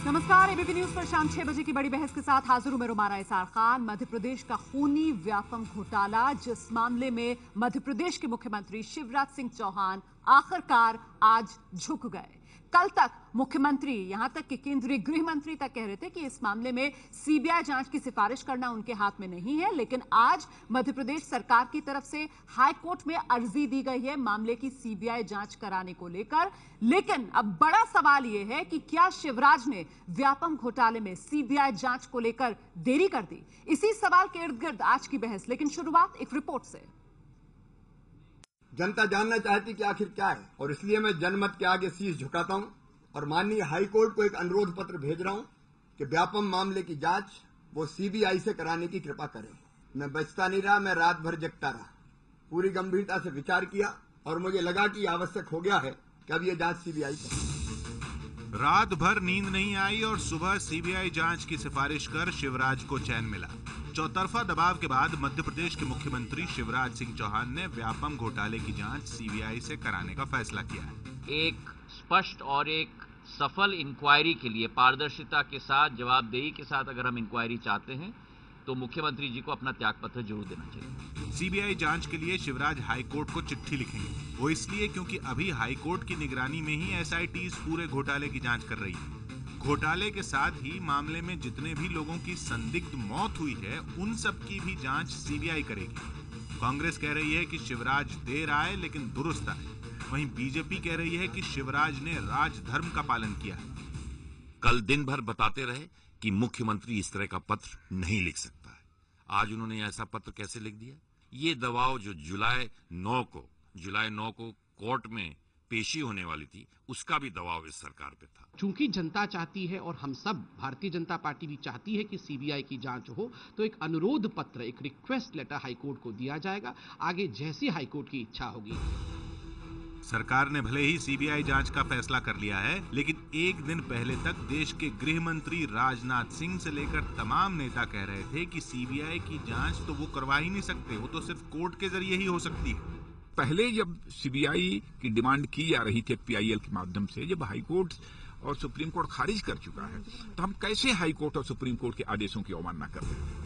नमस्कार, ABP news पर शाम 6 बजे की बड़ी बहस के साथ हाजिर हूं मैं रुमाना इसार खान। मध्य प्रदेश का खूनी व्यापम घोटाला, जिस मामले में मध्य प्रदेश के मुख्यमंत्री शिवराज सिंह चौहान आखिरकार आज झुक गए। कल तक मुख्यमंत्री, यहां तक कि केंद्रीय गृह मंत्री तक कह रहे थे कि इस मामले में सीबीआई जांच की सिफारिश करना उनके हाथ में नहीं है, लेकिन आज मध्य प्रदेश सरकार की तरफ से हाई कोर्ट में अर्जी दी गई है मामले की सीबीआई जांच कराने को लेकर। लेकिन अब बड़ा सवाल यह है कि क्या शिवराज ने व्यापम घोटाले में सीबीआई जांच को लेकर देरी कर दी? इसी सवाल के इर्द गिर्द आज की बहस, लेकिन शुरुआत एक रिपोर्ट से। जनता जानना चाहती कि आखिर क्या है, और इसलिए मैं जनमत के आगे शीश झुकाता हूं और माननीय हाई कोर्ट को एक अनुरोध पत्र भेज रहा हूं कि व्यापम मामले की जांच वो सीबीआई से कराने की कृपा करें। मैं बचता नहीं रहा, मैं रात भर जगता रहा, पूरी गंभीरता से विचार किया और मुझे लगा कि आवश्यक हो गया है कि अब ये जांच सीबीआई करे। रात भर नींद नहीं आई और सुबह सीबीआई जांच की सिफारिश कर शिवराज को चैन मिला। चौतरफा दबाव के बाद मध्य प्रदेश के मुख्यमंत्री शिवराज सिंह चौहान ने व्यापम घोटाले की जांच सीबीआई से कराने का फैसला किया है। एक स्पष्ट और एक सफल इंक्वायरी के लिए पारदर्शिता के साथ, जवाबदेही के साथ अगर हम इंक्वायरी चाहते हैं तो मुख्यमंत्री जी को अपना त्यागपत्र जरूर देना चाहिए। सीबीआई जांच के लिए शिवराज हाईकोर्ट को चिट्ठी लिखेंगे। वो इसलिए क्योंकि अभी हाईकोर्ट की निगरानी में ही एसआईटी इस पूरे घोटाले की जांच कर रही है। घोटाले के साथ ही मामले में जितने भी लोगों की संदिग्ध मौत हुई है, उन सब की भी जांच सीबीआई करेगी। कांग्रेस कह रही है कि शिवराज देर आए लेकिन दुरुस्त आए। वहीं बीजेपी कह रही है कि शिवराज ने राजधर्म का पालन किया है। कल दिन भर बताते रहे कि मुख्यमंत्री इस तरह का पत्र नहीं लिख सकता है। आज उन्होंने ऐसा पत्र कैसे लिख दिया? ये दबाव जो जुलाई 9 को कोर्ट में पेशी होने वाली थी, उसका भी दबाव इस सरकार पे था। चूंकि जनता चाहती है और हम सब, भारतीय जनता पार्टी भी चाहती है कि सीबीआई की जांच हो, तो एक अनुरोध पत्र, एक रिक्वेस्ट लेटर हाईकोर्ट को दिया जाएगा। आगे जैसी हाईकोर्ट की इच्छा होगी। सरकार ने भले ही सीबीआई जांच का फैसला कर लिया है, लेकिन एक दिन पहले तक देश के गृह मंत्री राजनाथ सिंह से लेकर तमाम नेता कह रहे थे कि सीबीआई की जांच तो वो करवा ही नहीं सकते, वो तो सिर्फ कोर्ट के जरिए ही हो सकती है। पहले जब सीबीआई की डिमांड की जा रही थी पीआईएल के माध्यम से, जब हाईकोर्ट और सुप्रीम कोर्ट खारिज कर चुका है, तो हम कैसे हाईकोर्ट और सुप्रीम कोर्ट के आदेशों की अवमानना कर रहे हैं?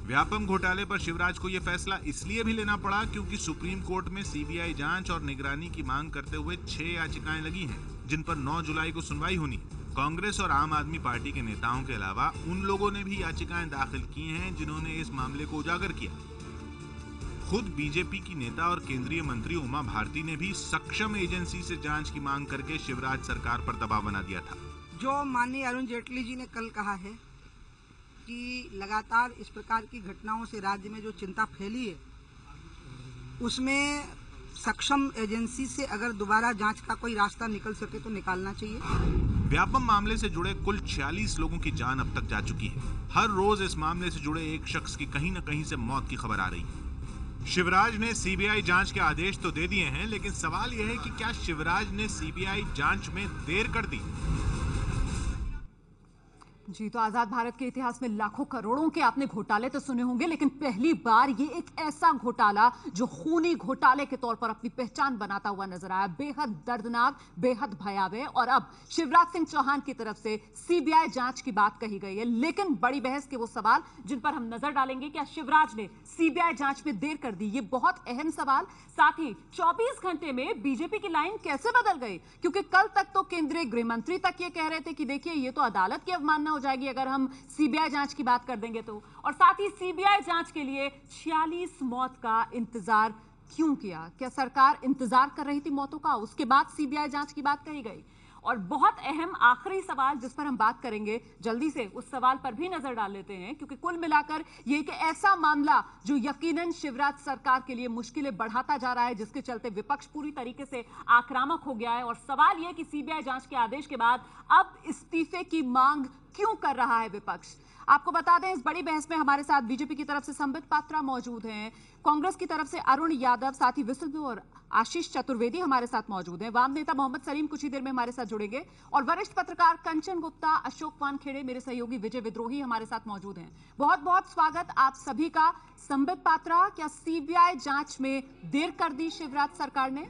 व्यापम घोटाले पर शिवराज को यह फैसला इसलिए भी लेना पड़ा क्योंकि सुप्रीम कोर्ट में सीबीआई जांच और निगरानी की मांग करते हुए 6 याचिकाएं लगी हैं, जिन पर 9 जुलाई को सुनवाई होनी है। कांग्रेस और आम आदमी पार्टी के नेताओं के अलावा उन लोगों ने भी याचिकाएं दाखिल की हैं जिन्होंने इस मामले को उजागर किया। खुद बीजेपी की नेता और केंद्रीय मंत्री उमा भारती ने भी सक्षम एजेंसी से जांच की मांग करके शिवराज सरकार पर दबाव बना दिया था। जो माननीय अरुण जेटली जी ने कल कहा है कि लगातार इस प्रकार की घटनाओं से राज्य में जो चिंता फैली है, उसमें सक्षम एजेंसी से अगर दोबारा जांच का कोई रास्ता निकल सके तो निकालना चाहिए। व्यापम मामले से जुड़े कुल 46 लोगों की जान अब तक जा चुकी है। हर रोज इस मामले से जुड़े एक शख्स की कहीं न कहीं से मौत की खबर आ रही है। शिवराज ने सीबीआई जांच के आदेश तो दे दिए हैं, लेकिन सवाल यह है कि क्या शिवराज ने सीबीआई जांच में देर कर दी? जी, तो आजाद भारत के इतिहास में लाखों करोड़ों के आपने घोटाले तो सुने होंगे, लेकिन पहली बार ये एक ऐसा घोटाला जो खूनी घोटाले के तौर पर अपनी पहचान बनाता हुआ नजर आया। बेहद दर्दनाक, बेहद भयावह। और अब शिवराज सिंह चौहान की तरफ से सीबीआई जांच की बात कही गई है, लेकिन बड़ी बहस के वो सवाल जिन पर हम नजर डालेंगे, क्या शिवराज ने सीबीआई जांच में देर कर दी? ये बहुत अहम सवाल। साथ ही 24 घंटे में बीजेपी की लाइन कैसे बदल गई? क्योंकि कल तक तो केंद्रीय गृह मंत्री तक ये कह रहे थे कि देखिए, ये तो अदालत की अवमानना हो जाएगी अगर हम सीबीआई जांच की बात कर देंगे तो। और साथ ही सीबीआई जांच के लिए 46 मौत का इंतजार क्यों किया? क्या सरकार इंतजार कर रही थी मौतों का? उसके बाद सीबीआई जांच की बात कही गई। और बहुत अहम आखिरी सवाल जिस पर हम बात करेंगे, जल्दी से उस सवाल पर भी नजर डाल लेते हैं, क्योंकि कुल मिलाकर ये एक ऐसा मामला जो यकीनन शिवराज सरकार के लिए मुश्किलें बढ़ाता जा रहा है, जिसके चलते विपक्ष पूरी तरीके से आक्रामक हो गया है। और सवाल यह कि सीबीआई जांच के आदेश के बाद अब इस्तीफे की मांग क्यों कर रहा है विपक्ष? आपको बता दें, इस बड़ी बहस में हमारे साथ बीजेपी की तरफ से संबित पात्रा मौजूद हैं, कांग्रेस की तरफ से अरुण यादव, साथ ही विसल और आशीष चतुर्वेदी हमारे साथ मौजूद हैं, वाम नेता मोहम्मद सलीम कुछ ही देर में हमारे साथ जुड़ेंगे, और वरिष्ठ पत्रकार कंचन गुप्ता, अशोक वानखेड़े, मेरे सहयोगी विजय विद्रोही हमारे साथ मौजूद हैं। बहुत बहुत स्वागत आप सभी का। संबित पात्रा, क्या सीबीआई जांच में देर कर दी शिवराज सरकार ने?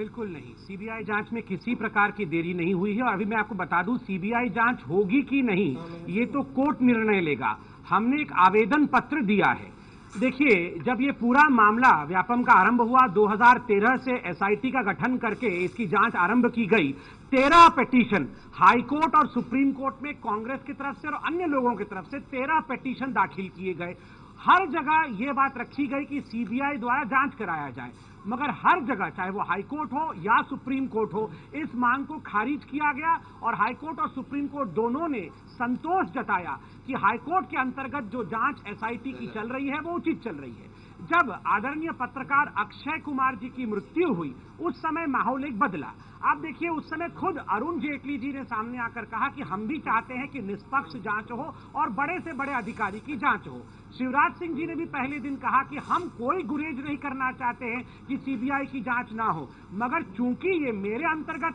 बिल्कुल नहीं, सीबीआई जांच में किसी प्रकार की देरी नहीं हुई है। और अभी मैं आपको बता दूं, सीबीआई जांच होगी कि नहीं ये तो कोर्ट निर्णय लेगा। हमने एक आवेदन पत्र दिया है। देखिए, जब ये पूरा मामला व्यापम का आरंभ हुआ 2013 से एसआईटी का गठन करके इसकी जांच आरंभ की गई, 13 पिटीशन हाई कोर्ट और सुप्रीम कोर्ट में कांग्रेस की तरफ से और अन्य लोगों की तरफ से 13 पिटीशन दाखिल किए गए। हर जगह यह बात रखी गई कि सीबीआई द्वारा जांच कराया जाए, मगर हर जगह, चाहे वो हाई कोर्ट हो या सुप्रीम कोर्ट हो, इस मांग को खारिज किया गया। और हाई कोर्ट और सुप्रीम कोर्ट दोनों ने संतोष जताया कि हाई कोर्ट के अंतर्गत जो जांच एसआईटी की चल रही है वो उचित चल रही है। जब आदरणीय पत्रकार अक्षय कुमार जी की मृत्यु हुई, उस समय माहौल एक बदला। आप देखिए, उस समय खुद अरुण जेटली जी ने सामने आकर कहा कि हम भी चाहते हैं कि निष्पक्ष जांच हो और बड़े से बड़े अधिकारी की जांच हो। शिवराज सिंह जी ने भी पहले दिन कहा कि हम कोई गुरेज नहीं करना चाहते हैं कि सीबीआई की जांच ना हो, मगर चूंकि ये मेरे अंतर्गत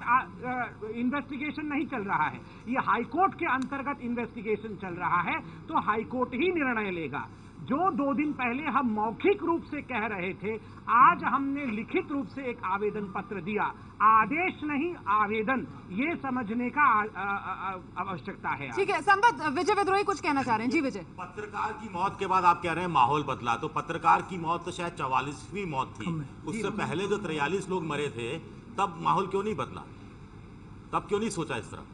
इन्वेस्टिगेशन नहीं चल रहा है, ये हाईकोर्ट के अंतर्गत इन्वेस्टिगेशन चल रहा है, तो हाईकोर्ट ही निर्णय लेगा। जो 2 दिन पहले हम मौखिक रूप से कह रहे थे, आज हमने लिखित रूप से एक आवेदन पत्र दिया। आदेश नहीं, आवेदन, ये समझने का आवश्यकता है। ठीक है, संपत विजय विद्रोही कुछ कहना चाह रहे हैं। जी विजय। पत्रकार की मौत के बाद आप कह रहे हैं माहौल बदला, तो पत्रकार की मौत तो शायद 44वीं मौत थी। उससे पहले जो 43 लोग मरे थे, तब माहौल क्यों नहीं बदला? तब क्यों नहीं सोचा इस तरह?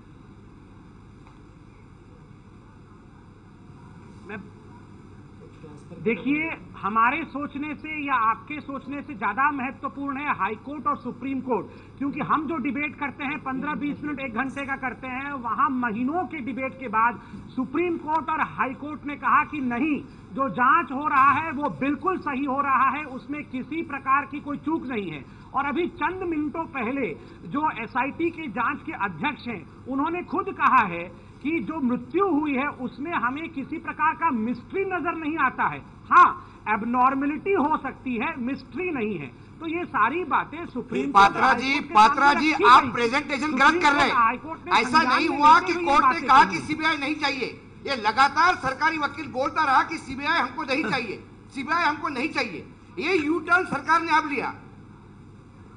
देखिए, हमारे सोचने से या आपके सोचने से ज्यादा महत्वपूर्ण है हाई कोर्ट और सुप्रीम कोर्ट, क्योंकि हम जो डिबेट करते हैं 15-20 मिनट 1 घंटे का करते हैं, वहां महीनों के डिबेट के बाद सुप्रीम कोर्ट और हाई कोर्ट ने कहा कि नहीं, जो जांच हो रहा है वो बिल्कुल सही हो रहा है, उसमें किसी प्रकार की कोई चूक नहीं है। और अभी चंद मिनटों पहले जो एसआईटी के जांच के अध्यक्ष हैं, उन्होंने खुद कहा है कि जो मृत्यु हुई है उसमें हमें किसी प्रकार का मिस्ट्री नजर नहीं आता है। हाँ, एबनॉर्मलिटी हो सकती है, मिस्ट्री नहीं है। तो ये सारी बातें सुप्रीम पात्रा जी आप प्रेजेंटेशन गलत कर रहे हैं। ऐसा नहीं हुआ कि कोर्ट ने कहा कि सीबीआई नहीं चाहिए। ये लगातार सरकारी वकील बोलता रहा कि सीबीआई हमको नहीं चाहिए, सीबीआई हमको नहीं चाहिए। ये यू टर्न सरकार ने अब लिया।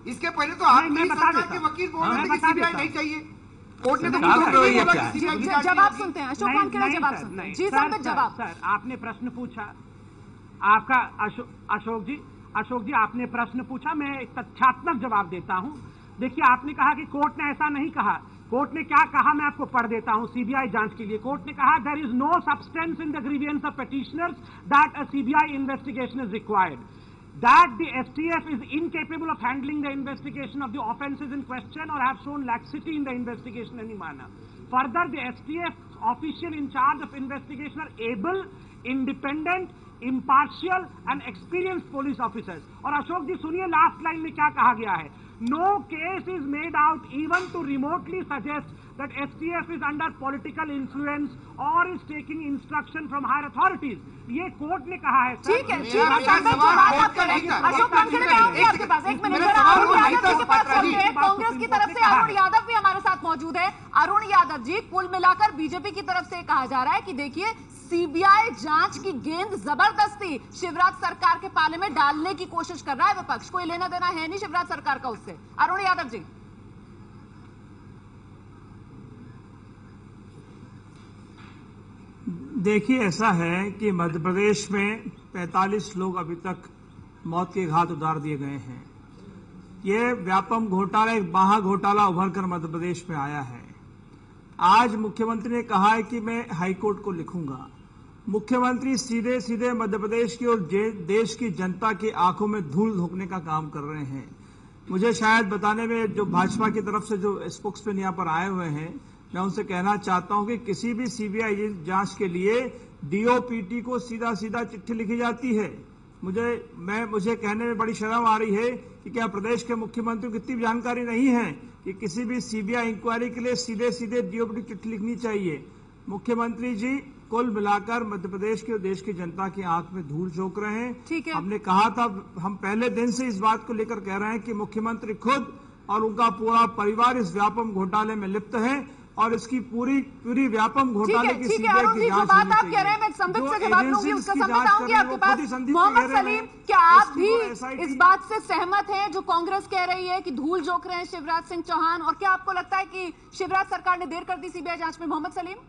इसके पहले तो आपकी सरकार के वकील बोल रहे थे कि सीबीआई नहीं चाहिए। कोर्ट ने तो जवाब सुनते हैं। अशोक वानखेड़े जवाब सुनते हैं। जी संपत जवाब। सर, आपने प्रश्न पूछा, आपका अशोक जी आपने प्रश्न पूछा, मैं एक तथ्यात्मक जवाब देता हूं। देखिए, आपने कहा कि कोर्ट ने ऐसा नहीं कहा। कोर्ट ने क्या कहा, मैं आपको पढ़ देता हूं सीबीआई जांच के लिए। कोर्ट ने कहा, there is no substance in the grievance of petitioners that a CBI investigation is required, that the STF is incapable of handling the investigation of the offences in question or have shown laxity in the investigation in any manner. Further, the STF official in charge of investigation are able, independent, impartial and experienced police officers. और अशोक जी सुनिए, last line में क्या कहा गया है, no case is made out even to remotely suggest that STF is under political influence or is taking instruction from higher authorities. ये court ने कहा है। ठीक है, अशोक वानखेड़े मैं आऊंगी आपके पास। 1 मिनट, अरुण यादव के पास चलते हैं। कांग्रेस की तरफ से अरुण यादव भी हमारे साथ मौजूद है। अरुण यादव जी, कुल मिलाकर बीजेपी की तरफ से कहा जा रहा है कि देखिए, सीबीआई जांच की गेंद जबरदस्ती शिवराज सरकार के पाले में डालने की कोशिश कर रहा है विपक्ष। कोई लेना देना है नहीं शिवराज सरकार का उससे। अरुण यादव जी। देखिए, ऐसा है कि मध्य प्रदेश में 45 लोग अभी तक मौत के घाट उतार दिए गए हैं। ये व्यापम घोटाला एक महा घोटाला उभर कर मध्य प्रदेश में आया है। आज मुख्यमंत्री ने कहा है कि मैं हाईकोर्ट को लिखूंगा। मुख्यमंत्री सीधे सीधे मध्य प्रदेश की और देश की जनता की आंखों में धूल झोंकने का काम कर रहे हैं। मुझे शायद बताने में जो भाजपा की तरफ से जो स्पोक्समैन यहाँ पर आए हुए हैं, मैं उनसे कहना चाहता हूं कि किसी भी सीबीआई जांच के लिए डीओपीटी को सीधा सीधा चिट्ठी लिखी जाती है। मुझे कहने में बड़ी शर्म आ रही है कि क्या प्रदेश के मुख्यमंत्री को इतनी जानकारी नहीं है कि किसी भी सीबीआई इंक्वायरी के लिए सीधे सीधे डीओपीटी चिट्ठी लिखनी चाहिए। मुख्यमंत्री जी कुल मिलाकर मध्य प्रदेश के और देश की जनता की आंख में धूल झोंक रहे हैं। ठीक है, हमने कहा था, हम पहले दिन से इस बात को लेकर कह रहे हैं कि मुख्यमंत्री खुद और उनका पूरा परिवार इस व्यापम घोटाले में लिप्त है। और इसकी पूरी व्यापम घोटाले की सीबीआई की जांच बात आप कह रहे हैं, मैं संबित से जवाब लूंगी, उसका संबित आऊंगी आपके पास। मोहम्मद सलीम, क्या आप भी इस बात से सहमत हैं जो कांग्रेस कह रही है कि धूल झोंक रहे हैं शिवराज सिंह चौहान, और क्या आपको लगता है कि शिवराज सरकार ने देर कर दी सीबीआई जांच में? मोहम्मद सलीम,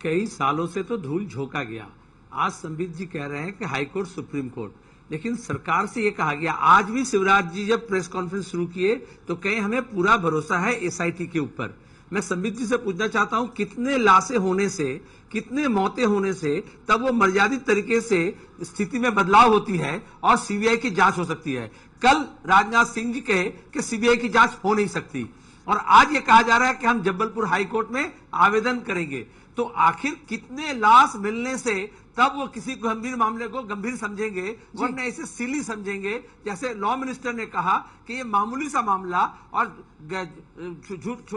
कई सालों से तो धूल झोंका गया। आज संबित जी कह रहे हैं कि हाईकोर्ट सुप्रीम कोर्ट, लेकिन सरकार से यह कहा गया, आज भी शिवराज जी जब प्रेस कॉन्फ्रेंस शुरू किए तो कहीं हमें पूरा भरोसा है एसआईटी के ऊपर। मैं संबित जी से पूछना चाहता हूं, कितने लाशें होने से, कितने मौतें होने से तब वो मर्यादित तरीके से स्थिति में बदलाव होती है और सीबीआई की जांच हो सकती है? कल राजनाथ सिंह जी कहे कि सीबीआई की जांच हो नहीं सकती, और आज ये कहा जा रहा है कि हम जबलपुर हाईकोर्ट में आवेदन करेंगे। तो आखिर कितने लाश मिलने से तब वो किसी गंभीर मामले को गंभीर समझेंगे, वरना इसे सिली समझेंगे? जैसे लॉ मिनिस्टर ने कहा कि ये मामूली सा मामला और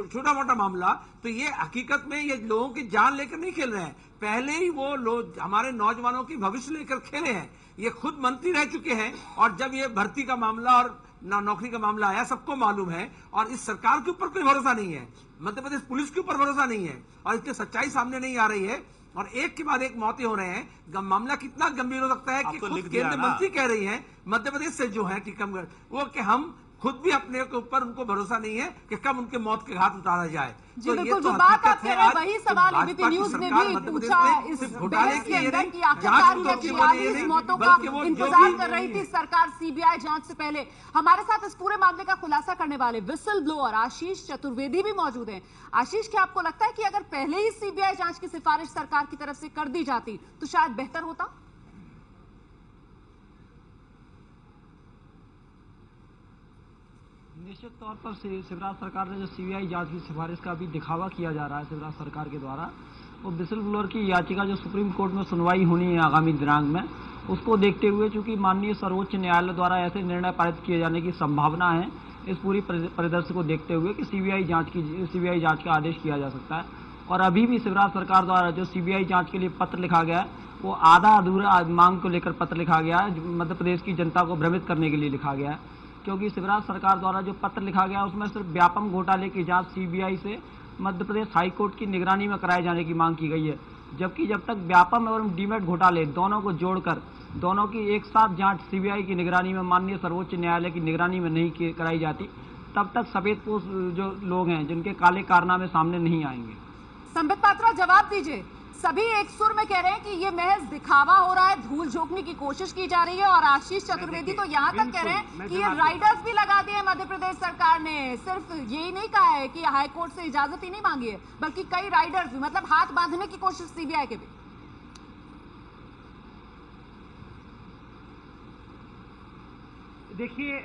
छोटा मोटा मामला, तो ये हकीकत में ये लोगों की जान लेकर नहीं खेल रहे हैं, पहले ही वो लोग हमारे नौजवानों की भविष्य लेकर खेले हैं। ये खुद मंत्री रह चुके हैं, और जब ये भर्ती का मामला और नौकरी का मामला आया सबको मालूम है, और इस सरकार के ऊपर कोई भरोसा नहीं है, मध्य प्रदेश पुलिस के ऊपर भरोसा नहीं है, और इसकी सच्चाई सामने नहीं आ रही है, और एक के बाद एक मौतें हो रहे हैं। मामला कितना गंभीर हो सकता है कि खुद केंद्रीय मंत्री कह रही हैं मध्य प्रदेश से जो है टीकमगढ़, वो कि हम खुद भी अपने के ऊपर उनको भरोसा नहीं है कि कब उनके मौत के घाट उतारा जाए। जी तो बिल्कुल, जो बात आप कह रहे हैं वही सवाल एबीपी न्यूज ने भी पूछा इस बहस के अंदर कि आखिरकार ये 46 मौतों का इंतजार कर रही थी सरकार सीबीआई जांच से पहले। हमारे साथ इस पूरे मामले का खुलासा करने वाले विसल ब्लोअर आशीष चतुर्वेदी भी मौजूद हैं। आशीष, क्या आपको लगता है कि अगर पहले ही सीबीआई जांच की सिफारिश सरकार की तरफ से कर दी जाती तो शायद बेहतर होता? निश्चित तौर पर शिवराज सरकार ने जो सीबीआई जांच की सिफारिश का भी दिखावा किया जा रहा है शिवराज सरकार के द्वारा, वो विसल ब्लोअर की याचिका जो सुप्रीम कोर्ट में सुनवाई होनी है आगामी दिनांक में, उसको देखते हुए चूंकि माननीय सर्वोच्च न्यायालय द्वारा ऐसे निर्णय पारित किए जाने की संभावना है, इस पूरी परिदृश्य को देखते हुए कि सीबीआई जांच का आदेश किया जा सकता है। और अभी भी शिवराज सरकार द्वारा जो सीबीआई जांच के लिए पत्र लिखा गया है, वो आधा अधूरा मांग को लेकर पत्र लिखा गया है, मध्य प्रदेश की जनता को भ्रमित करने के लिए लिखा गया है। क्योंकि शिवराज सरकार द्वारा जो पत्र लिखा गया उसमें सिर्फ व्यापम घोटाले की जांच सीबीआई से मध्य प्रदेश हाईकोर्ट की निगरानी में कराए जाने की मांग की गई है, जबकि जब तक व्यापम एवं डीमेट घोटाले दोनों को जोड़कर दोनों की एक साथ जांच सीबीआई की निगरानी में माननीय सर्वोच्च न्यायालय की निगरानी में नहीं कराई जाती, तब तक सफेदपोश जो लोग हैं जिनके काले कारनामे सामने नहीं आएंगे। संबित पात्रा, जवाब दीजिए। सभी एक सुर में कह रहे हैं कि ये महज दिखावा हो रहा है, धूल झोंकने की कोशिश की जा रही है, और आशीष चतुर्वेदी तो यहाँ तक कह रहे हैं कि ये राइडर्स भी लगा दिए मध्य प्रदेश सरकार ने। सिर्फ यही नहीं कहा है कि हाईकोर्ट से इजाजत ही नहीं मांगी है, बल्कि कई राइडर्स भी, मतलब हाथ बांधने की कोशिश सीबीआई के भी। देखिए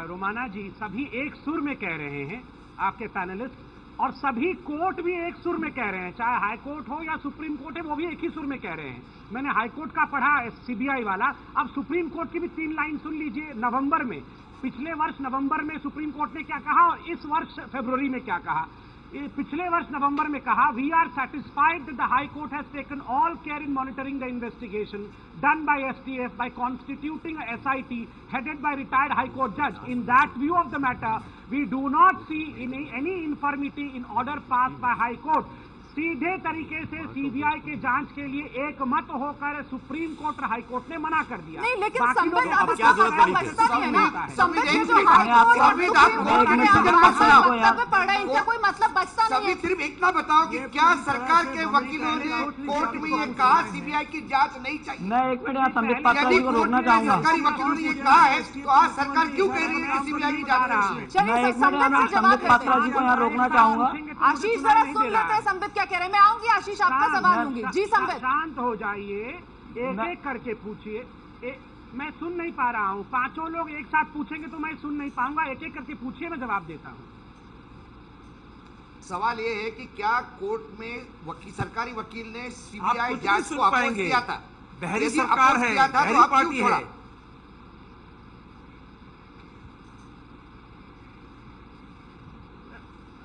रोमाना जी, सभी एक सुर में कह रहे हैं आपके पैनलिस्ट, और सभी कोर्ट भी एक सुर में कह रहे हैं, चाहे हाई कोर्ट हो या सुप्रीम कोर्ट है, वो भी एक ही सुर में कह रहे हैं। मैंने हाई कोर्ट का पढ़ा सीबीआई वाला, अब सुप्रीम कोर्ट की भी 3 लाइन सुन लीजिए। नवंबर में, पिछले वर्ष नवंबर में सुप्रीम कोर्ट ने क्या कहा और इस वर्ष फरवरी में क्या कहा। पिछले वर्ष नवंबर में कहा, we are satisfied that the high court has taken all care in monitoring the investigation done by STF by constituting a SIT headed by retired High Court judge. In that view of the matter, we do not see any infirmity in order passed by High Court. सीधे तरीके से CBI के जांच के लिए एक मत होकर सुप्रीम कोर्ट और हाई कोर्ट ने मना कर दिया। नहीं, लेकिन संबित अब क्या जरूरत पड़ी है ना, संबित कोई मतलब बचता नहीं है। सिर्फ इतना बताओ कि क्या सरकार के वकीलों ने कोर्ट में ये कहा सीबीआई की जांच नहीं चाहिए? मैं एक मिनट यहाँ संबित पात्रा जी को रोकना चाहूंगा। सरकारी वकीलों ने ये कहा है तो आज सरकार क्यों कह रही है कि सीबीआई की जांच नहीं चाहिए? मैं एक मिनट संबित पात्रा जी को यहाँ रोकना चाहूंगा। आशीष जरा सुन लेते हैं संबित क्या कह रहे हैं। मैं आऊंगी आशीष, आपका सवाल लूंगी। जी संबित, शांत हो जाइए, एक एक करके पूछिए। मैं सुन नहीं पा रहा हूँ, 5 लोग एक साथ पूछेंगे तो मैं सुन नहीं पाऊंगा। एक एक करके पूछिए, मैं जवाब देता हूँ। सवाल ये है कि क्या कोर्ट में सरकारी वकील ने सीबीआई जांच को अपोज किया था? बहरी सरकार है, बहरी पार्टी है।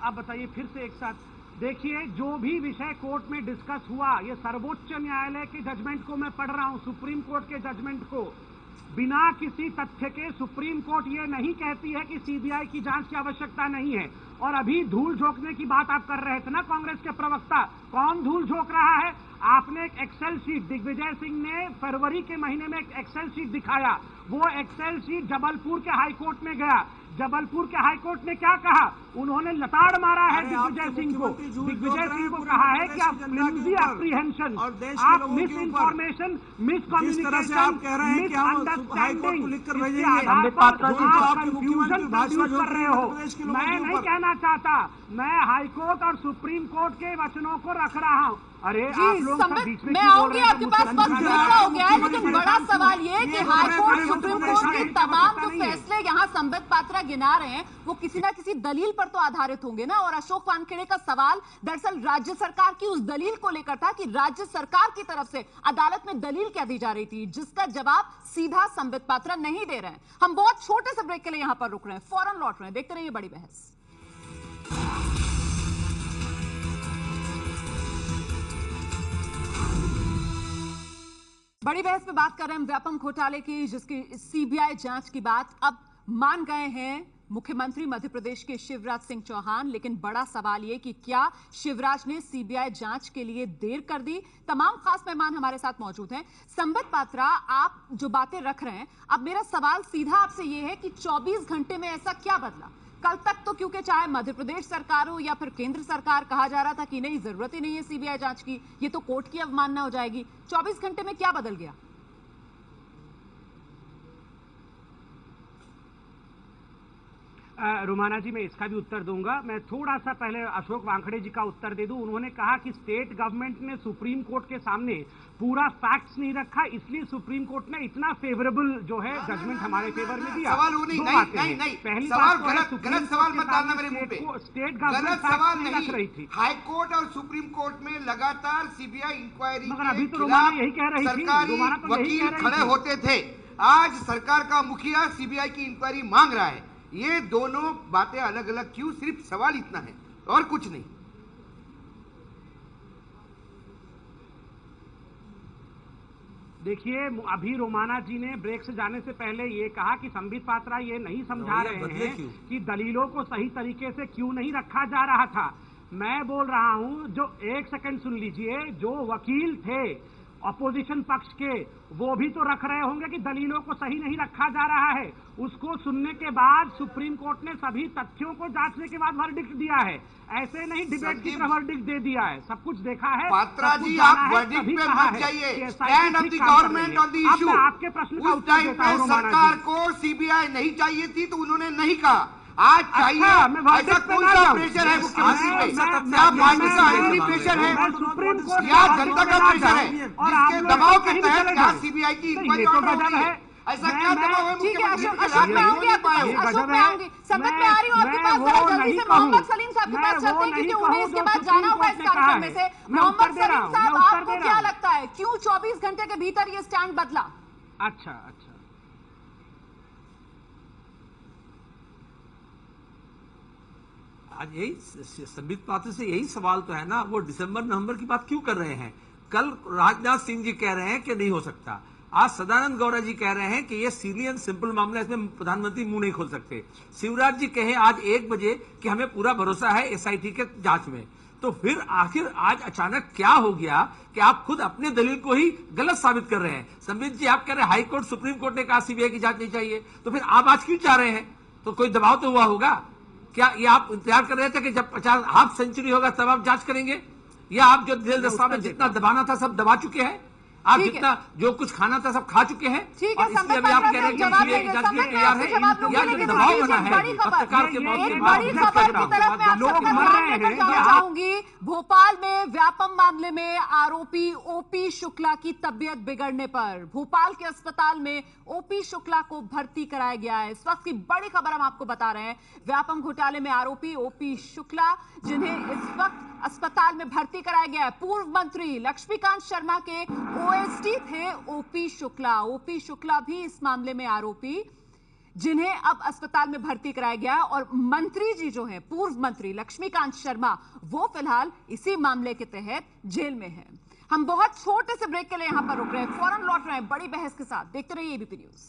आप बताइए फिर से एक साथ। देखिए, जो भी विषय कोर्ट में डिस्कस हुआ, ये सर्वोच्च न्यायालय के जजमेंट को मैं पढ़ रहा हूं, सुप्रीम कोर्ट के जजमेंट को। बिना किसी तथ्य के सुप्रीम कोर्ट ये नहीं कहती है कि सीबीआई की जांच की आवश्यकता नहीं है। और अभी धूल झोंकने की बात आप कर रहे थे ना, कांग्रेस के प्रवक्ता, कौन धूल झोंक रहा है? आपने एक एक्सेल शीट, दिग्विजय सिंह ने फरवरी के महीने में एक एक्सेल शीट दिखाया, वो एक्सेल शीट जबलपुर के हाईकोर्ट में गया। जबलपुर के हाईकोर्ट ने क्या कहा? उन्होंने लताड़ मारा है दिग्विजय सिंह को। दिग्विजय सिंह को कहा है कि आप फ्लिमजी एप्रीहेंशन, आप miss information, miss communication, miss understanding, confusion produce कर रहे हो। मैं नहीं कहना चाहता, मैं हाईकोर्ट और सुप्रीम कोर्ट के वचनों को रख रहा हूँ। अरे आप लोग सब बीच में मैं आऊंगी आपके पास, वक्त पूरा हो गया है, लेकिन बड़ा सवाल ये कि हाईकोर्ट सुप्रीम कोर्ट के तमाम जो फैसले यहाँ संबित पात्रा गिना रहे हैं वो किसी ना किसी दलील पर तो आधारित होंगे ना। और अशोक वानखेड़े का सवाल दरअसल राज्य सरकार की उस दलील को लेकर था कि राज्य सरकार की तरफ से अदालत में दलील क्या दी जा रही थी, जिसका जवाब सीधा संबित पात्रा नहीं दे रहे हैं। हम बहुत छोटे से ब्रेक के लिए यहाँ पर रुक रहे हैं, फौरन लौट रहे हैं, देखते रहिए बड़ी बहस। बड़ी बहस में बात कर रहे हैं व्यापम घोटाले की, जिसकी सीबीआई जांच की बात अब मान गए हैं मुख्यमंत्री मध्य प्रदेश के शिवराज सिंह चौहान। लेकिन बड़ा सवाल ये कि क्या शिवराज ने सीबीआई जांच के लिए देर कर दी? तमाम खास मेहमान हमारे साथ मौजूद हैं। संबित पात्रा, आप जो बातें रख रहे हैं, अब मेरा सवाल सीधा आपसे ये है कि 24 घंटे में ऐसा क्या बदला? कल तक तो क्योंकि चाहे मध्य प्रदेश सरकार हो या फिर केंद्र सरकार, कहा जा रहा था कि नहीं, जरूरत ही नहीं है सीबीआई जांच की, ये तो कोर्ट की अवमानना हो जाएगी। 24 घंटे में क्या बदल गया? रुमाना जी, मैं इसका भी उत्तर दूंगा। मैं थोड़ा सा पहले अशोक वानखेड़े जी का उत्तर दे दूं। उन्होंने कहा कि स्टेट गवर्नमेंट ने सुप्रीम कोर्ट के सामने पूरा फैक्ट्स नहीं रखा, इसलिए सुप्रीम कोर्ट ने इतना फेवरेबल जो है जजमेंट हमारे फेवर में दिया। सवाल नहीं, पहली सवाल बात, गलत सवाल मत डालना मेरे मुंह पे। स्टेट गवर्नमेंट सवाल नहीं रख रही थी। हाई कोर्ट और सुप्रीम कोर्ट में लगातार सीबीआई इंक्वायरी मगर अभी तो रुमाना यही कह रही थी, सरकारी वकील खड़े होते थे। आज सरकार का मुखिया सीबीआई की इंक्वायरी मांग रहा है। ये दोनों बातें अलग अलग क्यों? सिर्फ सवाल इतना है और कुछ नहीं। देखिए, अभी रोमाना जी ने ब्रेक से जाने से पहले ये कहा कि संबित पात्रा ये नहीं समझा रहे हैं कि दलीलों को सही तरीके से क्यों नहीं रखा जा रहा था। मैं बोल रहा हूं, जो एक सेकंड सुन लीजिए, जो वकील थे अपोजिशन पक्ष के, वो भी तो रख रहे होंगे कि दलीलों को सही नहीं रखा जा रहा है। उसको सुनने के बाद सुप्रीम कोर्ट ने सभी तथ्यों को जांचने के बाद वर्डिक्ट दिया है। ऐसे नहीं डिबेट की तरह वर्डिक्ट दे दिया है, सब कुछ देखा है। पात्रा जी, आप वर्डिक्ट पे मत जाइए। Stand of the government on the issue. आपके प्रश्न का उत्तर देता हूं। सरकार को सीबीआई नहीं चाहिए थी तो उन्होंने नहीं कहा, आज चाहिए। ऐसा कौन सा प्रेशर है मुख्यमंत्री पे? क्या पार्टी का एंटी प्रेशर है या जनता का प्रेशर है, जिसके दबाव के तहत क्या सीबीआई की इंक्वायरी ऑर्डर हो रही है? ऐसा क्या दबाव है मुख्यमंत्री पे? अशोक में आऊंगी आपके पास, अशोक में आऊंगी, संबित में आ रही हूँ आपके पास। जल्दी से मोहम्मद सलीम साहब के पास चलते हैं, क्योंकि उन्हें इसके बाद जाना होगा इस कार्यक्रम में से। मोहम्मद सलीम साहब, आपको क्या लगता है, क्यों 24 घंटे के भीतर ये स्टैंड बदला? अच्छा, आज यही संबित पात्रा से यही सवाल तो है ना, वो दिसंबर नवंबर की बात क्यों कर रहे हैं? कल राजनाथ सिंह जी कह रहे हैं कि नहीं हो सकता, आज सदानंद गौड़ा जी कह रहे हैं कि ये सीरियस एंड सिंपल मामला, इसमें प्रधानमंत्री मुंह नहीं खोल सकते। शिवराज जी कहे आज 1 बजे कि हमें पूरा भरोसा है एसआईटी के जांच में। तो फिर आखिर आज अचानक क्या हो गया कि आप खुद अपने दलील को ही गलत साबित कर रहे हैं? संबित जी, आप कह रहे हैं हाई कोर्ट सुप्रीम कोर्ट ने कहा सीबीआई की जांच नहीं चाहिए, तो फिर आप आज क्यों चाह रहे हैं? तो कोई दबाव तो हुआ होगा क्या? ये आप इंतजार कर रहे थे कि जब 50 हाफ सेंचुरी होगा तब आप जांच करेंगे, या आप जो दिल दस्ता में जितना दबाना था सब दबा चुके हैं? आप जितना जो कुछ खाना था सब खा चुके हैं, और इसलिए अभी आप कह रहे हैं कि सीबीआई की जांच के लिए तैयार है, या जो दबाव बना है पत्रकार के मौत के बाद लोग मर रहे हैं। चाहूंगी, भोपाल में व्यापम मामले में आरोपी ओपी शुक्ला की तबियत बिगड़ने पर भोपाल के अस्पताल में ओपी शुक्ला को भर्ती कराया गया है। इस वक्त की बड़ी खबर हम आपको बता रहे हैं, व्यापम घोटाले में आरोपी ओपी शुक्ला, जिन्हें इस वक्त अस्पताल में भर्ती कराया गया है। पूर्व मंत्री लक्ष्मीकांत शर्मा के ओएसडी थे ओपी शुक्ला। ओपी शुक्ला भी इस मामले में आरोपी, जिन्हें अब अस्पताल में भर्ती कराया गया है। और मंत्री जी जो हैं, पूर्व मंत्री लक्ष्मीकांत शर्मा, वो फिलहाल इसी मामले के तहत जेल में हैं। हम बहुत छोटे से ब्रेक के लिए यहां पर रुक रहे हैं, फौरन लौट रहे हैं बड़ी बहस के साथ। देखते रहिए एबीपी न्यूज।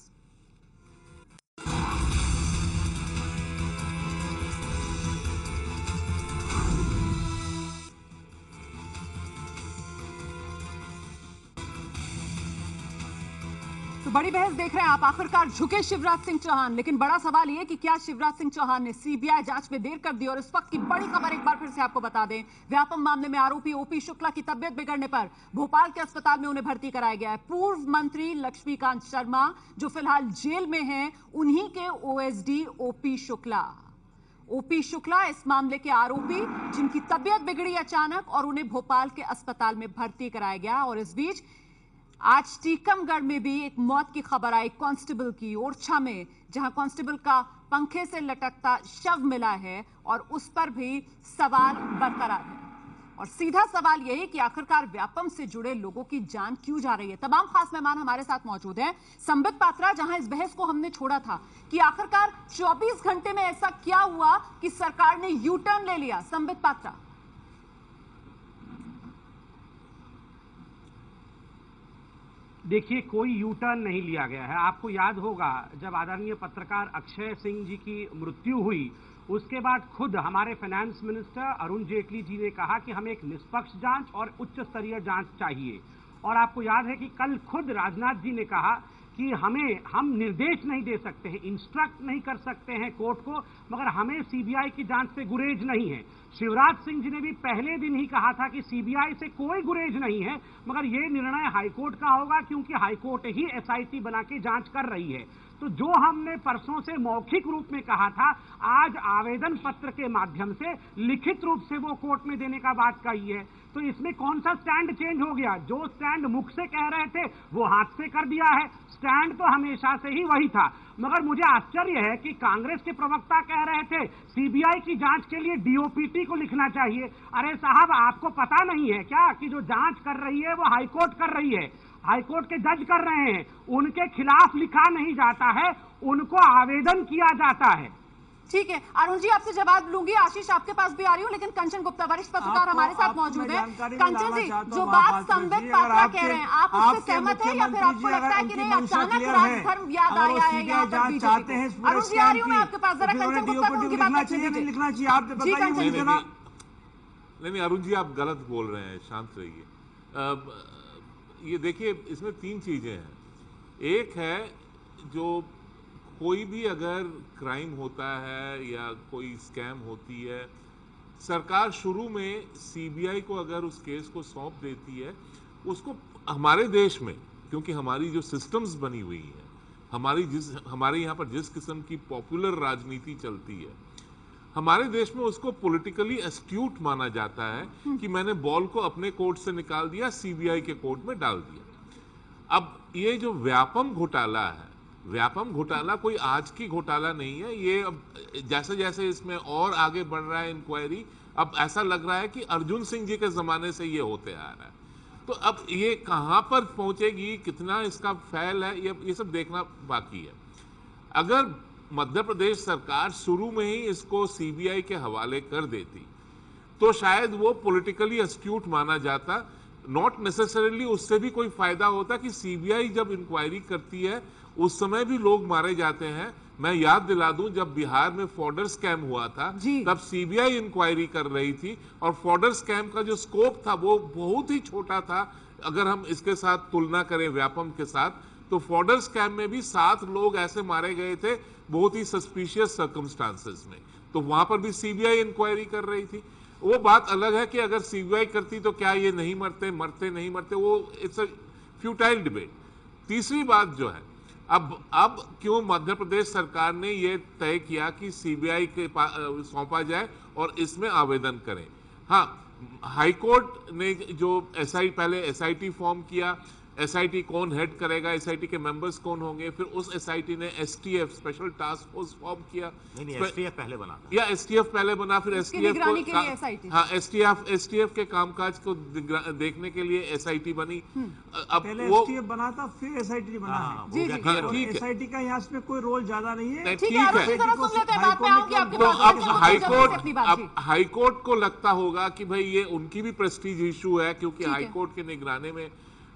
तो बड़ी बहस देख रहे हैं आप। आखिरकार झुके शिवराज सिंह चौहान, लेकिन बड़ा सवाल यह कि क्या शिवराज सिंह चौहान ने सीबीआई जांच में देर कर दी। और इस वक्त की बड़ी खबर एक बार फिर से आपको बता दें, व्यापम मामले में आरोपी ओपी शुक्ला की तबियत बिगड़ने पर भोपाल के अस्पताल में उन्हें भर्ती कराया गया है। पूर्व मंत्री लक्ष्मीकांत शर्मा जो फिलहाल जेल में हैं, उन्हीं के ओएसडी ओपी शुक्ला इस मामले के आरोपी जिनकी तबियत बिगड़ी अचानक और उन्हें भोपाल के अस्पताल में भर्ती कराया गया। और इस बीच आज टीकमगढ़ में भी एक मौत की खबर आई कांस्टेबल की, ओरछा में, जहां कांस्टेबल का पंखे से लटकता शव मिला है और उस पर भी सवाल बरकरार है। और सीधा सवाल यही कि आखिरकार व्यापम से जुड़े लोगों की जान क्यों जा रही है। तमाम खास मेहमान हमारे साथ मौजूद हैं। संबित पात्रा, जहां इस बहस को हमने छोड़ा था कि आखिरकार 24 घंटे में ऐसा क्या हुआ कि सरकार ने यू टर्न ले लिया। संबित पात्रा। देखिए, कोई यू टर्न नहीं लिया गया है। आपको याद होगा जब आदरणीय पत्रकार अक्षय सिंह जी की मृत्यु हुई, उसके बाद खुद हमारे फाइनेंस मिनिस्टर अरुण जेटली जी ने कहा कि हमें एक निष्पक्ष जांच और उच्च स्तरीय जांच चाहिए। और आपको याद है कि कल खुद राजनाथ जी ने कहा कि हम निर्देश नहीं दे सकते हैं, इंस्ट्रक्ट नहीं कर सकते हैं कोर्ट को, मगर हमें सीबीआई की जांच से गुरेज नहीं है। शिवराज सिंह जी ने भी पहले दिन ही कहा था कि सीबीआई से कोई गुरेज नहीं है, मगर यह निर्णय हाईकोर्ट का होगा क्योंकि हाईकोर्ट ही एसआईटी बना के जांच कर रही है। तो जो हमने परसों से मौखिक रूप में कहा था, आज आवेदन पत्र के माध्यम से लिखित रूप से वो कोर्ट में देने का बात कही है। तो इसमें कौन सा स्टैंड चेंज हो गया? जो स्टैंड मुख से कह रहे थे वो हाथ से कर दिया है। स्टैंड तो हमेशा से ही वही था। मगर मुझे आश्चर्य है कि कांग्रेस के प्रवक्ता कह रहे थे सीबीआई की जांच के लिए डीओपीटी को लिखना चाहिए। अरे साहब, आपको पता नहीं है क्या कि जो जांच कर रही है वो हाईकोर्ट कर रही है, हाईकोर्ट के जज कर रहे हैं। उनके खिलाफ लिखा नहीं जाता है, उनको आवेदन किया जाता है। ठीक है अरुण जी, आपसे जवाब लूंगी। आशीष, आपके पास भी आ रही हूँ, लेकिन कंचन गुप्ता वरिष्ठ पत्रकार हमारे साथ मौजूद है। कंचन जी, जो बात संबित पात्रा कह रहे हैं, आप उससे सहमत हैं या फिर आपको लगता है कि नहीं अचानक राजधर्म याद आया है यहाँ पर बीजेपी को? अरुण जी, आ रही हूँ मैं आपके पास, जरा कंचन गुप्ता को उनकी बात लिखना चाहिए। आप बताइए। नहीं, अरुण जी आप गलत बोल रहे हैं, शांत रहिए। ये देखिए, इसमें तीन चीजें हैं। एक है, जो कोई भी अगर क्राइम होता है या कोई स्कैम होती है, सरकार शुरू में सीबीआई को अगर उस केस को सौंप देती है, उसको हमारे देश में, क्योंकि हमारी जो सिस्टम्स बनी हुई है, हमारे यहाँ पर जिस किस्म की पॉपुलर राजनीति चलती है, हमारे देश में उसको पॉलिटिकली एस्ट्यूट माना जाता है कि मैंने बॉल को अपने कोर्ट से निकाल दिया, सीबीआई के कोर्ट में डाल दिया। अब ये जो व्यापम घोटाला है, व्यापम घोटाला कोई आज की घोटाला नहीं है। ये अब जैसे जैसे इसमें और आगे बढ़ रहा है इंक्वायरी, अब ऐसा लग रहा है कि अर्जुन सिंह जी के जमाने से ये होते आ रहा है। तो अब ये कहां पर पहुंचेगी, कितना इसका फैल है, ये सब देखना बाकी है। अगर मध्य प्रदेश सरकार शुरू में ही इसको सीबीआई के हवाले कर देती तो शायद वो पॉलिटिकली एस्ट्यूट माना जाता, नॉट नेसेसरीली उससे भी कोई फायदा होता कि सीबीआई जब इंक्वायरी करती है उस समय भी लोग मारे जाते हैं। मैं याद दिला दूं, जब बिहार में फॉर्डर स्कैम हुआ था तब सीबीआई इंक्वायरी कर रही थी और फॉर्डर स्कैम का जो स्कोप था वो बहुत ही छोटा था। अगर हम इसके साथ तुलना करें व्यापम के साथ, तो फॉर्डर स्कैम में भी 7 लोग ऐसे मारे गए थे बहुत ही सस्पिशियस सर्कमस्टांसेस में, तो वहां पर भी सीबीआई इंक्वायरी कर रही थी। वो बात अलग है कि अगर सीबीआई करती तो क्या ये नहीं मरते नहीं मरते, वो इट्स अ फ्यूटाइल डिबेट। तीसरी बात जो है, अब क्यों मध्य प्रदेश सरकार ने ये तय किया कि सीबीआई के सौंपा जाए और इसमें आवेदन करें। हाँ, हाईकोर्ट ने जो पहले एसआईटी फॉर्म किया, एसआईटी कौन हेड करेगा, एसआईटी के मेंबर्स कौन होंगे, फिर उस एसआईटी ने STF special task force form किया। नहीं, एसटीएफ पहले बना था, या एसटीएफ पहले बना, फिर एसटीएफ को, हाँ, एसटीएफ के कामकाज को देखने के लिए एसआईटी बनी। अब पहले एसटीएफ बना था, फिर एसआईटी बना है। ठीक है, एसआईटी का यहाँ पे कोई रोल ज्यादा नहीं है। ठीक है, आपके तो पास, अब जल्दी से अपनी बात, जी। हाईकोर्ट को लगता होगा कि भाई ये उनकी भी प्रेस्टीज इशू है, क्योंकि हाईकोर्ट के निगरानी में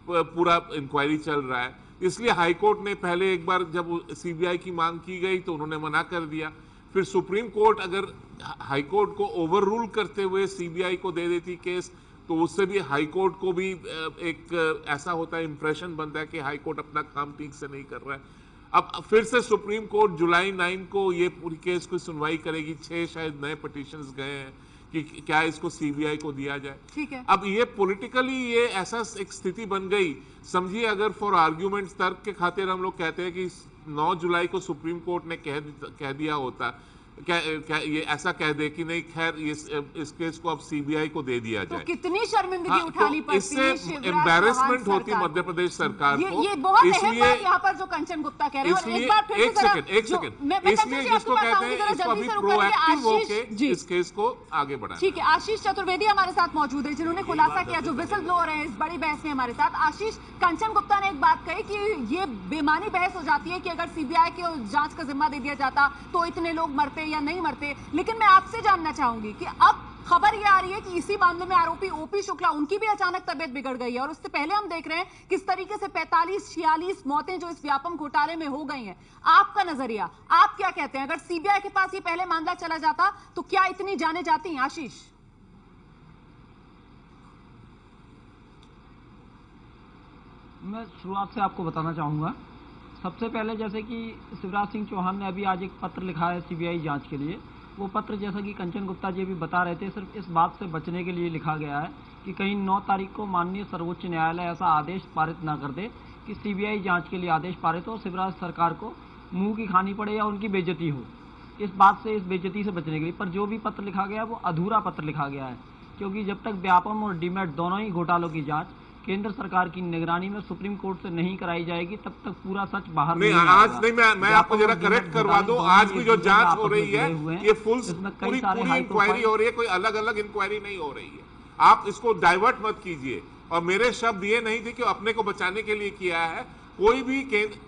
पूरा इंक्वायरी चल रहा है, इसलिए हाईकोर्ट ने पहले एक बार जब सीबीआई की मांग की गई तो उन्होंने मना कर दिया। फिर सुप्रीम कोर्ट अगर हाईकोर्ट को ओवर रूल करते हुए सीबीआई को दे देती केस, तो उससे भी हाईकोर्ट को भी एक ऐसा होता है, इंप्रेशन बनता है कि हाईकोर्ट अपना काम ठीक से नहीं कर रहा है। अब फिर से सुप्रीम कोर्ट जुलाई 9 को ये पूरी केस की सुनवाई करेगी। 6 शायद नए पिटीशंस गए हैं कि क्या इसको सीबीआई को दिया जाए। ठीक है। अब ये पॉलिटिकली ये ऐसा एक स्थिति बन गई, समझिए अगर फॉर आर्ग्यूमेंट तर्क के खातिर हम लोग कहते हैं कि 9 जुलाई को सुप्रीम कोर्ट ने कह दिया होता, क्या ये ऐसा कह दे कि नहीं खैर इस केस को अब सीबीआई को दे दिया जाए, तो कितनी शर्मिंदगी उठानी पड़ती, इससे एम्बैरेसमेंट होती मध्य प्रदेश सरकार को। ये बहुत अहम बात यहाँ पर जो कंचन गुप्ता कह रहे हैं। इसलिए एक सेकंड इसलिए जिसको कहते हैं इसको अभी प्रोएक्टिव होके इस केस को आगे बढ़ाना। ठीक है, आशीष चतुर्वेदी हमारे साथ मौजूद है, जिन्होंने खुलासा किया, जो विसल ब्लोअर है इस बड़ी बहस में हमारे साथ। आशीष, कंचन गुप्ता ने एक बात कही कि ये बेमानी बहस हो जाती है कि अगर सीबीआई की जांच का जिम्मा दे दिया जाता तो इतने लोग मरते या नहीं मरते। लेकिन मैं आपसे जानना चाहूंगी कि अब खबर यह आ रही है कि इसी मामले में आरोपी ओपी शुक्ला, उनकी भी अचानक तबीयत बिगड़ गई है, और उससे पहले हम देख रहे हैं किस तरीके से 45-46 मौतें जो इस व्यापम घोटाले में हो गई हैं। आपका नजरिया, आप क्या कहते हैं? अगर सीबीआई के पास ये पहले मामला चला जाता तो क्या इतनी जानें जाती? आशीष, मैं शुरुआत से आपको बताना चाहूँगा। सबसे पहले जैसे कि शिवराज सिंह चौहान ने अभी आज एक पत्र लिखा है सीबीआई जांच के लिए। वो पत्र, जैसा कि कंचन गुप्ता जी भी बता रहे थे, सिर्फ इस बात से बचने के लिए लिखा गया है कि कहीं 9 तारीख को माननीय सर्वोच्च न्यायालय ऐसा आदेश पारित ना कर दे कि सीबीआई जांच के लिए आदेश पारित हो, शिवराज सरकार को मुंह की खानी पड़े या उनकी बेइज्जती हो। इस बात से, इस बेइज्जती से बचने के लिए। पर जो भी पत्र लिखा गया वो अधूरा पत्र लिखा गया है, क्योंकि जब तक व्यापम और डीमैट दोनों ही घोटालों की जाँच केंद्र सरकार की निगरानी में सुप्रीम कोर्ट से नहीं कराई जाएगी, तब तक पूरा सच बाहर नहीं आएगा। आज नहीं, मैं आपको जरा करेक्ट करवा दूं, आज की जो जांच हो रही है ये पूरी इंक्वायरी हो रही है, कोई अलग अलग इंक्वायरी नहीं हो रही है। आप इसको डाइवर्ट मत कीजिए। और मेरे शब्द ये नहीं थे कि अपने को बचाने के लिए किया है। कोई भी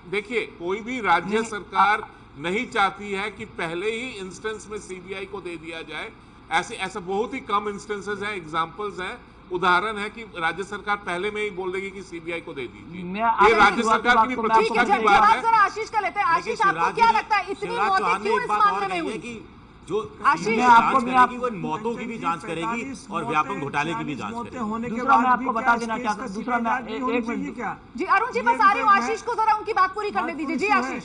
देखिए, कोई भी राज्य सरकार नहीं चाहती है कि पहले ही इंस्टेंस में सीबीआई को दे दिया जाए। ऐसे बहुत ही कम इंस्टेंसेस हैं, एग्जाम्पल्स हैं, उदाहरण है कि राज्य सरकार पहले में ही बोल देगी कि सीबीआई को दे दीजिए। ये राज्य सरकार की भी प्रतिष्ठा की बात है। आशीष का लेते हैं। आशीष, आपको क्या लगता है इतनी मौतें क्यों इस मामले में हुई? जो आपको जांच वो मौतों की भी जांच करेगी और व्यापम घोटाले की भी जांच करेगी। दूसरा मैं आपको बता देना चाहता हूँ, दूसरा मैं एक मिनट जी अरुण जी, बस आ रही हूँ, आशीष को जरा उनकी बात पूरी करने दीजिए। जी आशीष,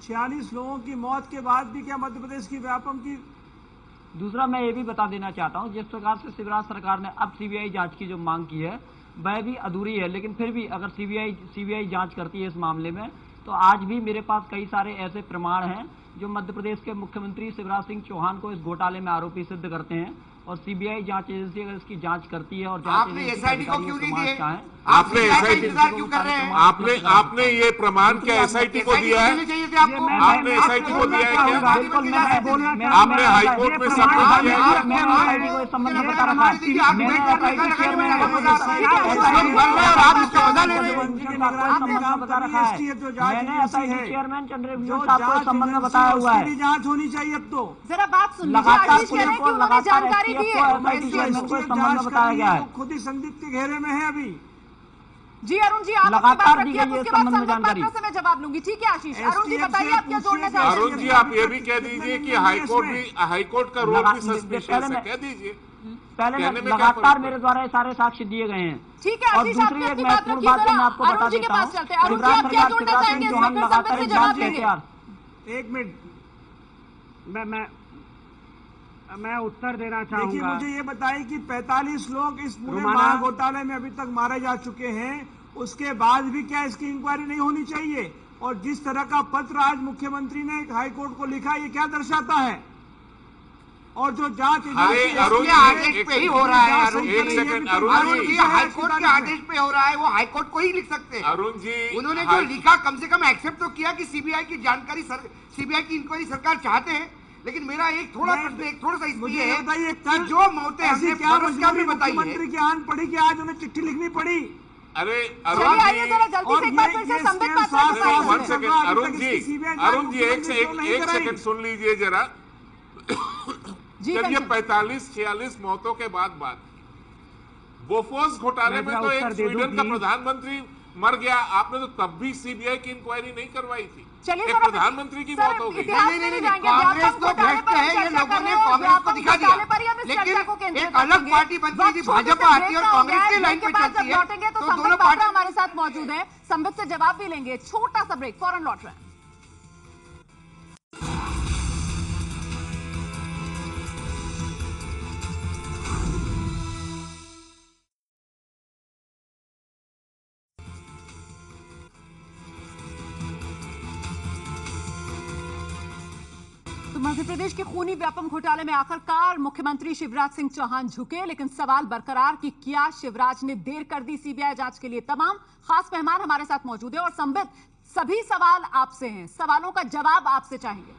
46 लोगों की मौत के बाद भी क्या मध्य प्रदेश की व्यापम की? दूसरा मैं ये भी बता देना चाहता हूँ, जिस प्रकार से शिवराज सरकार ने अब सीबीआई जांच की जो मांग की है वह भी अधूरी है, लेकिन फिर भी अगर सीबीआई जांच करती है इस मामले में, तो आज भी मेरे पास कई सारे ऐसे प्रमाण हैं जो मध्य प्रदेश के मुख्यमंत्री शिवराज सिंह चौहान को इस घोटाले में आरोपी सिद्ध करते हैं। और सीबीआई जांच एजेंसी अगर इसकी जांच करती है और आपने एसआईटी को क्यों नहीं दिए? आपने एसआईटी क्यों कर रहे हैं? आपने ये प्रमाण क्या एसआईटी को दिया है? आपने एसआईटी को दिया है क्या? आपने हाईकोर्ट में सबमिट किया है? चेयरमैन चंद्रभूषण साहब को इस संबंध में बताया हुआ है। जांच होनी चाहिए अब तो। जरा बात सुन लीजिए, जानकारी दी है, बताया गया है, खुद ही संदिग्ध के घेरे में है अभी। जी अरुण जी, आप लगातार दी गई है इस संबंध में जानकारी से मैं जवाब लूंगी। ठीक है आशीष, अरुण जी बताइए आप क्या जोड़ना चाहते हैं? अरुण जी आप ये भी कह दीजिए कि हाईकोर्ट का रोल भी सस्पिशियस है, कह दीजिए। पहले लगातार मेरे द्वारा सारे साक्ष्य दिए गए हैं। ठीक है आशीष, आप अपनी बात रखिए, मैं आपको बता अरुण जी के पास चलते हैं। अरुण जी आप क्या जोड़ना चाहेंगे? लगातार जवाब देंगे। एक मिनट, मैं उत्तर देना चाहूंगा। देखिए, मुझे ये बताइए कि 45 लोग इस पूरे महाघोटाले में अभी तक मारे जा चुके हैं, उसके बाद भी क्या इसकी इंक्वायरी नहीं होनी चाहिए? और जिस तरह का पत्र आज मुख्यमंत्री ने हाईकोर्ट को लिखा, ये क्या दर्शाता है? और जो जांच आदेश पे ही हो रहा है अरुण जी, हाईकोर्ट के आदेश पे हो रहा है, वो हाईकोर्ट को ही लिख सकते हैं। अरुण जी, उन्होंने जो लिखा कम से कम एक्सेप्ट तो किया कि सीबीआई की जानकारी, सीबीआई की इंक्वायरी सरकार चाहते हैं। लेकिन मेरा एक थोड़ा सा इसमें ये है कि जो मौतें हमने भी बताई है, मुख्यमंत्री की आन पड़ी कि आज उन्हें चिट्ठी लिखनी पड़ी अरे चलिए आइए जरा जल्दी से एक बार फिर से संबित पात्रा को वन पास करें। सेकंड अरुण जी एक सेकंड सुन लीजिए जरा। जब ये 45-46 मौतों के बाद बात की, बोफोर्स घोटाले में तो एक स्वीडन का प्रधानमंत्री मर गया, आपने तो तब भी सीबीआई की इंक्वायरी नहीं करवाई थी। एक प्रधानमंत्री की मौत हो गई। कांग्रेस तो भेजते हैं, ये लोगों ने कांग्रेस को दिखा दिया, लेकिन एक अलग पार्टी बनती थी, भाजपा आती है और कांग्रेस की लाइन पे चलती है, तो दोनों पार्टी हमारे साथ मौजूद है, संबित से जवाब भी लेंगे। छोटा सा ब्रेक, फौरन लौट रहे हैं। मध्य प्रदेश के खूनी व्यापम घोटाले में आखिरकार मुख्यमंत्री शिवराज सिंह चौहान झुके, लेकिन सवाल बरकरार कि क्या शिवराज ने देर कर दी सीबीआई जांच के लिए। तमाम खास मेहमान हमारे साथ मौजूद हैं और संबित, सभी सवाल आपसे हैं, सवालों का जवाब आपसे चाहेंगे।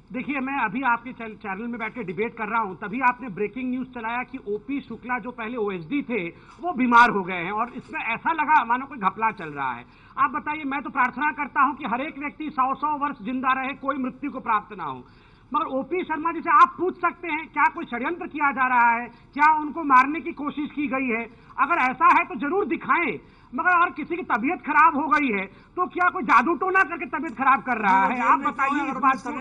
देखिए, मैं अभी आपके चैनल में बैठ के डिबेट कर रहा हूं, तभी आपने ब्रेकिंग न्यूज चलाया कि ओपी शुक्ला जो पहले ओएसडी थे वो बीमार हो गए हैं और इसमें ऐसा लगा मानो कोई घपला चल रहा है। आप बताइए, मैं तो प्रार्थना करता हूं कि हर एक व्यक्ति 100 वर्ष जिंदा रहे, कोई मृत्यु को प्राप्त ना हो, मगर ओपी शर्मा जी से आप पूछ सकते हैं क्या कोई षड्यंत्र किया जा रहा है, क्या उनको मारने की कोशिश की गई है? अगर ऐसा है तो जरूर दिखाएं, मगर अगर किसी की तबीयत खराब हो गई है तो क्या कोई जादू टोना करके तबीयत खराब कर रहा है? आप बताइए इस बात को।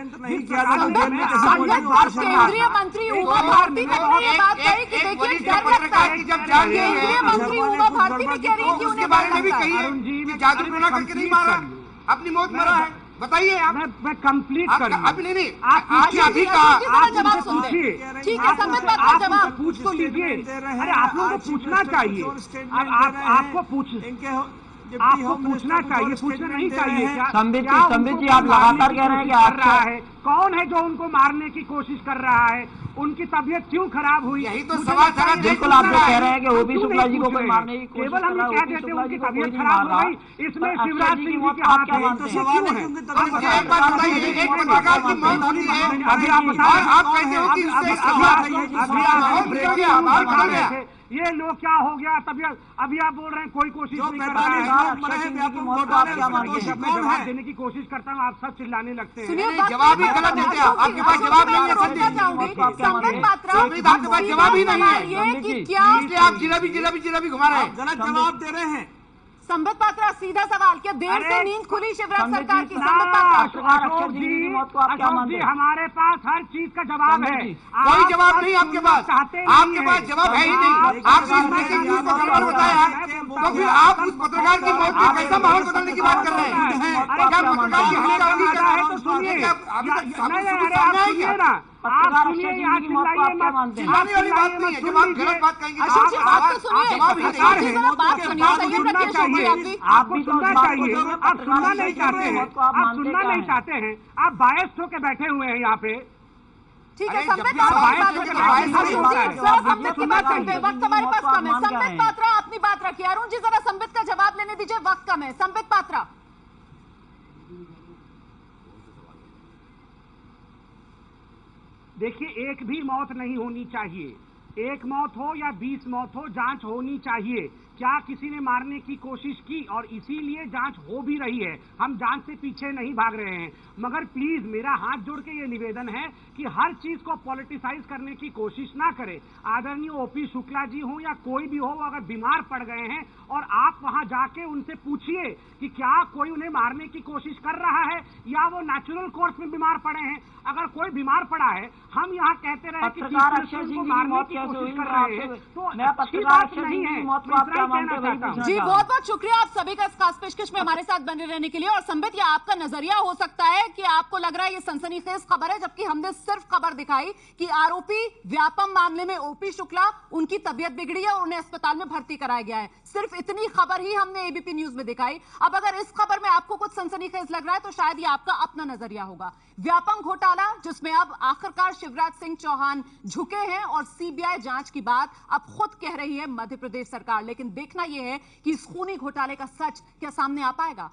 केंद्रीय मंत्री उमा भारती ने ये बात कही कि देखिए डर लगता है, केंद्रीय मंत्री उमा भारती ने कह रही है कि उन्हें ने भी कही है कि जादू टोना करके नहीं मारा, अपनी मौत मरा है। बताइए आप। मैं कंप्लीट कर अभी नहीं आज अभी कहा आप जवाब सुन लीजिए। ठीक है, संबित पात्रा जवाब पूछ तो लीजिए। अरे आप लोगों को पूछना चाहिए, आपको पूछना चाहिए, पूछना नहीं चाहिए क्या? संबित जी आप लगातार कह रहे हैं कि आप रहा है, कौन है जो उनको मारने की कोशिश कर रहा है, उनकी तबीयत क्यों खराब हुई? यही तो सवाल था। बिल्कुल आप जो कह रहे हैं कि ओपी शुक्ला जी को कोई मारने की कोशिश केवल हम कह देते हैं उनकी तबीयत खराब हो गई, इसमें शिवराज सिंह जी के हाथ है। तो सवाल है, एक बात बताइए, एक पत्रकार की मौत होती है, अभी आप बताइए, आप कहते हो कि अभी ये लोग क्या हो गया तबीयत, अभी आप बोल रहे हैं कोई कोशिश नहीं कर रहा है। जवाब देने की कोशिश करता हूँ, आप सब चिल्लाने लगते हैं। जवाब ही गलत देते हैं, आपके पास जवाब नहीं है। जवाब ही नहीं है, इसलिए आप जिला भी घुमा रहे हैं, गलत जवाब दे रहे हैं। संबित पात्रा सीधा सवाल, क्या देर से नींद खुली शिवराज सरकार की? संबित पात्रा अशोक जी हमारे पास हर चीज का जवाब है। कोई जवाब नहीं आपके पास, आपके पास जवाब है ही नहीं। आपने ब्रेकिंग न्यूज को खबर बताया तो फिर आप उस पत्रकार की मौत में कैसा माहौल बदलने की बात कर रहे हैं? क्या पत्रकार की हत्या होगी? क्या है तो सुनिए, सुनिए ना, आप सुनिए, यहाँ चिल्लाने वाली बात नहीं है। जब आप गलत बात कहेंगे अशोक जी बात तो सुनिए, बात सुनिए, संयम रखिए अशोक जी। आपको सुनना चाहिए, आप सुनना नहीं चाहते हैं, आप सुनना नहीं चाहते हैं, आप बायस होकर बैठे हुए हैं यहाँ पे। ठीक है, संबित वक्त हमारे पास कम है। संबित पात्रा अपनी बात रखिए। अरुण जी जरा संबित का जवाब लेने दीजिए, वक्त कम है। संबित पात्रा, देखिए, एक भी मौत नहीं होनी चाहिए, एक मौत हो या 20 मौत हो, जांच होनी चाहिए। क्या किसी ने मारने की कोशिश की? और इसीलिए जांच हो भी रही है, हम जांच से पीछे नहीं भाग रहे हैं। मगर प्लीज मेरा हाथ जोड़ के ये निवेदन है कि हर चीज को पॉलिटिसाइज करने की कोशिश ना करें। आदरणीय ओपी शुक्ला जी हो या कोई भी हो, अगर बीमार पड़ गए हैं और आप वहां जाके उनसे पूछिए कि क्या कोई उन्हें मारने की कोशिश कर रहा है या वो नेचुरल कोर्स में बीमार पड़े हैं। अगर कोई बीमार पड़ा है, हम यहाँ कहते रहे कि को मारने की कोशिश कर रहे हैं, तो अच्छी बात नहीं है। जी बहुत बहुत शुक्रिया आप सभी का इस खास पेशकश में हमारे साथ बने रहने के लिए। और संबित, ये आपका नजरिया हो सकता है कि आपको लग रहा है ये सनसनीखेज खबर है, जबकि हमने सिर्फ खबर दिखाई कि आरोपी व्यापम मामले में ओपी शुक्ला, उनकी तबीयत बिगड़ी है और उन्हें अस्पताल में भर्ती कराया गया है। सिर्फ इतनी खबर ही हमने एबीपी न्यूज में दिखाई। अब अगर इस खबर में आपको कुछ सनसनीखेज लग रहा है तो शायद ये आपका अपना नजरिया होगा। व्यापम घोटाला जिसमें अब आखिरकार शिवराज सिंह चौहान झुके हैं और सीबीआई जांच की बात अब खुद कह रही है मध्य प्रदेश सरकार। लेकिन देखना यह है कि इस खूनी घोटाले का सच क्या सामने आ पाएगा।